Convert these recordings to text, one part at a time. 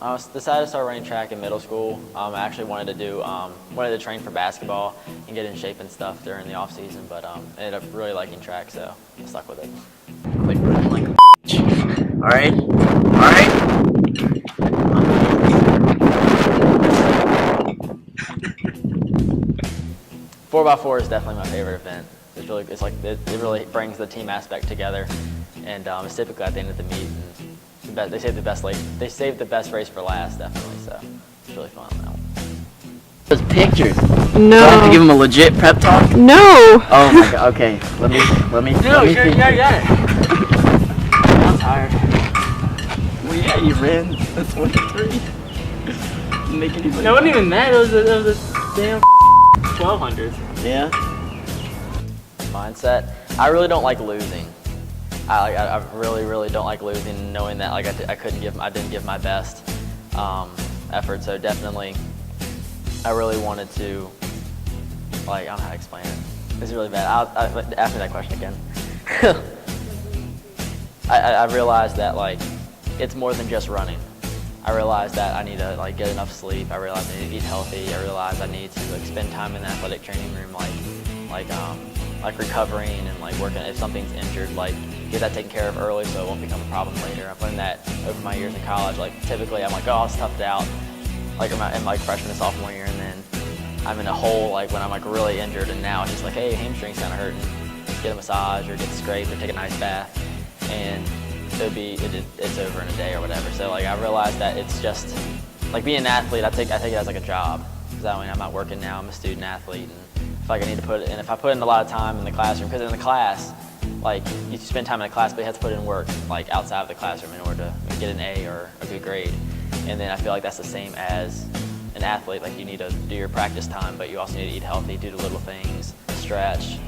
I decided to start running track in middle school. I actually wanted to train for basketball and get in shape and stuff during the off season, but I ended up really liking track, so I stuck with it. Quit running like a bitch. All right, all right. 4x4 is definitely my favorite event. It really brings the team aspect together, and it's typically at the end of the meet. And they save the best race for last, definitely. So it's really fun on that one. Those pictures. No. Do I have to give him a legit prep talk? No. Oh my god. Okay. Let me. No, let me you already got it. I'm tired. Well, yeah, you ran the 23. Make anybody. No, it wasn't even that. It was a damn 1200s. Yeah. Mindset. I really don't like losing. I really don't like losing, knowing that like I didn't give my best effort. So definitely, I really wanted to, like, I don't know how to explain it. This is really bad. Ask me that question again. I realized that like it's more than just running. I realized that I need to like get enough sleep. I realized I need to eat healthy. I realized I need to like spend time in the athletic training room, like recovering and like working. If something's injured, like get that taken care of early so it won't become a problem later. I've learned that over my years in college. Like typically I'm like, oh, I was toughed out like in my freshman and sophomore year, and then I'm in a hole like when I'm like really injured, and now it's just like, hey, hamstring's kind of hurting. Get a massage or get scraped or take a nice bath, and it's over in a day or whatever. So like I realized that it's just like being an athlete. I take it as like a job, because I mean I'm not working now. I'm a student athlete, and if I put in a lot of time in the classroom, because in the class, like you spend time in the class, but you have to put in work like outside of the classroom in order to get an A or a good grade. And then I feel like that's the same as an athlete. Like you need to do your practice time, but you also need to eat healthy, do the little things, stretch,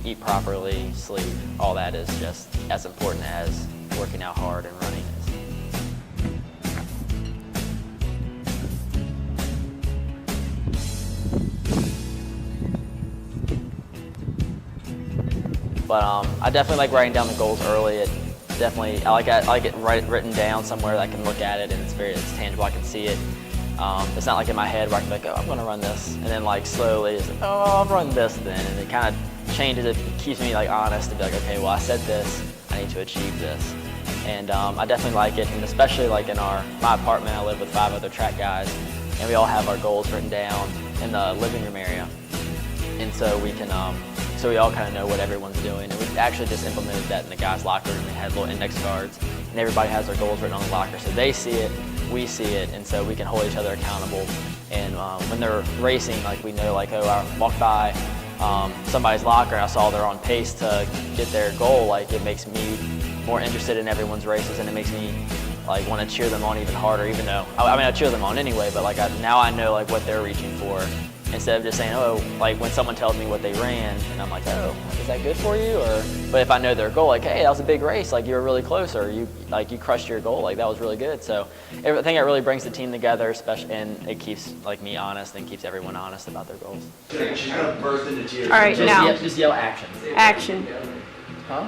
eat properly, sleep. All that is just as important as working out hard and running is. But I definitely like writing down the goals early. I like it written down somewhere that I can look at it and it's tangible. I can see it. It's not like in my head where I can be like, oh, I'm gonna run this, and then like slowly it's like, oh, I'll run this then, and it kind of changes. It keeps me like honest to be like, okay, well I said this, I need to achieve this, and I definitely like it, and especially like in my apartment, I live with 5 other track guys, and we all have our goals written down in the living room area, and so we can. So we all kind of know what everyone's doing, and we actually just implemented that in the guys' locker room. They had little index cards, and everybody has their goals written on the locker, so they see it, we see it, and so we can hold each other accountable. And when they're racing, like we know, like, oh, I walked by somebody's locker and I saw they're on pace to get their goal. Like it makes me more interested in everyone's races, and it makes me like want to cheer them on even harder. Even though I cheer them on anyway, but like now I know like what they're reaching for. Instead of just saying, oh, like when someone tells me what they ran, and I'm like, oh, is that good for you? But if I know their goal, like, hey, that was a big race, like you were really close, or you crushed your goal, like that was really good. So I think it really brings the team together, especially, and it keeps like me honest and keeps everyone honest about their goals. She's gonna burst into tears. All right, now. Just yell action. Action. Huh?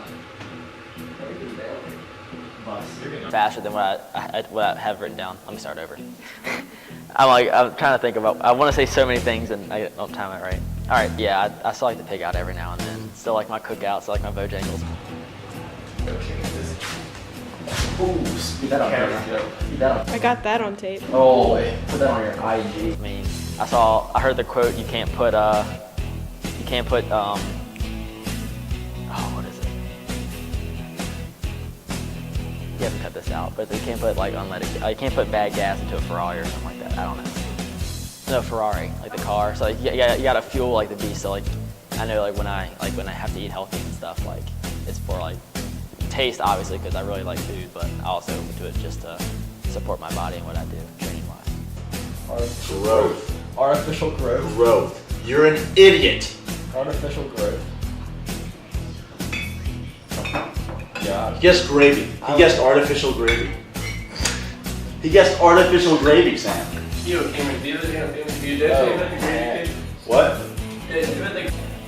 Faster than what I have written down. Let me start over. I'm trying to think about, I want to say so many things and I don't time it right. All right, yeah, I still like to pig out every now and then. Still like my cookouts, still like my Bojangles. Ooh, speed that up. Speed that up. I got that on tape. Oh, put that on your IG. I mean, I heard the quote, you can't put, oh, what is it? You have to cut this out, but you can't put like you can't put bad gas into a Ferrari or something like that. I don't know. No, Ferrari, like the car. So like, you gotta fuel like the beast. So like, I know like when I have to eat healthy and stuff, like it's for like taste obviously because I really like food, but I also do it just to support my body and what I do training wise. Growth. Artificial growth. Growth. You're an idiot. Artificial growth. God. He guessed gravy. He guessed artificial gravy. He guessed artificial gravy, Sam. What?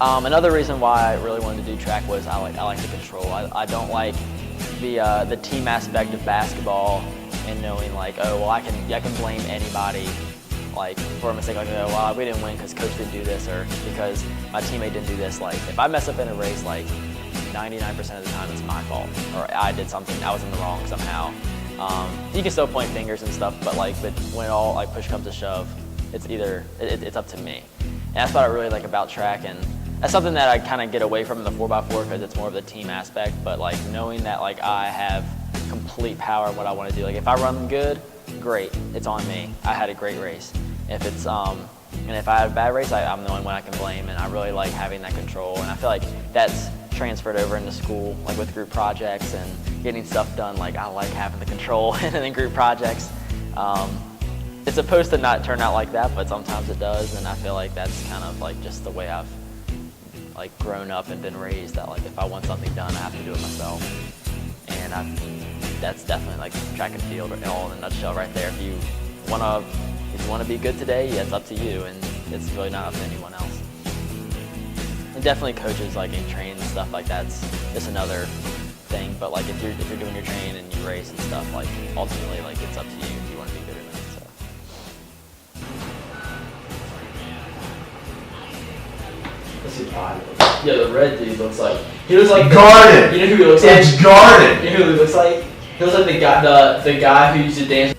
Another reason why I really wanted to do track was I like the control. I don't like the team aspect of basketball and knowing like, oh well, I can blame anybody like for a mistake, like, oh well, we didn't win because coach didn't do this or because my teammate didn't do this. Like if I mess up in a race, like 99% of the time it's my fault or I did something, I was in the wrong somehow. You can still point fingers and stuff, but when all like push comes to shove, it's either it's up to me. And that's what I really like about track, and that's something that I kind of get away from in the 4x4 because it's more of the team aspect. But like knowing that like I have complete power in what I want to do. Like if I run good, great, it's on me. I had a great race. If it's and if I had a bad race, I'm the only one I can blame, and I really like having that control. And I feel like that's transferred over into school, like with group projects and getting stuff done. Like I like having the control and in group projects. It's supposed to not turn out like that, but sometimes it does, and I feel like that's kind of like just the way I've like grown up and been raised, that like if I want something done, I have to do it myself. And that's definitely like track and field all in a nutshell right there. If you want to be good today, yeah, it's up to you, and it's really not up to anyone else. And definitely coaches like in training and stuff like that's just another thing. But like if you're doing your training and you race and stuff, like ultimately like it's up to you if you want to be good or not. So. Let's see yeah, the red dude looks like he looks like Garden. You know who he looks like? It's Garden. You know who he looks like? He looks like the guy who used to dance.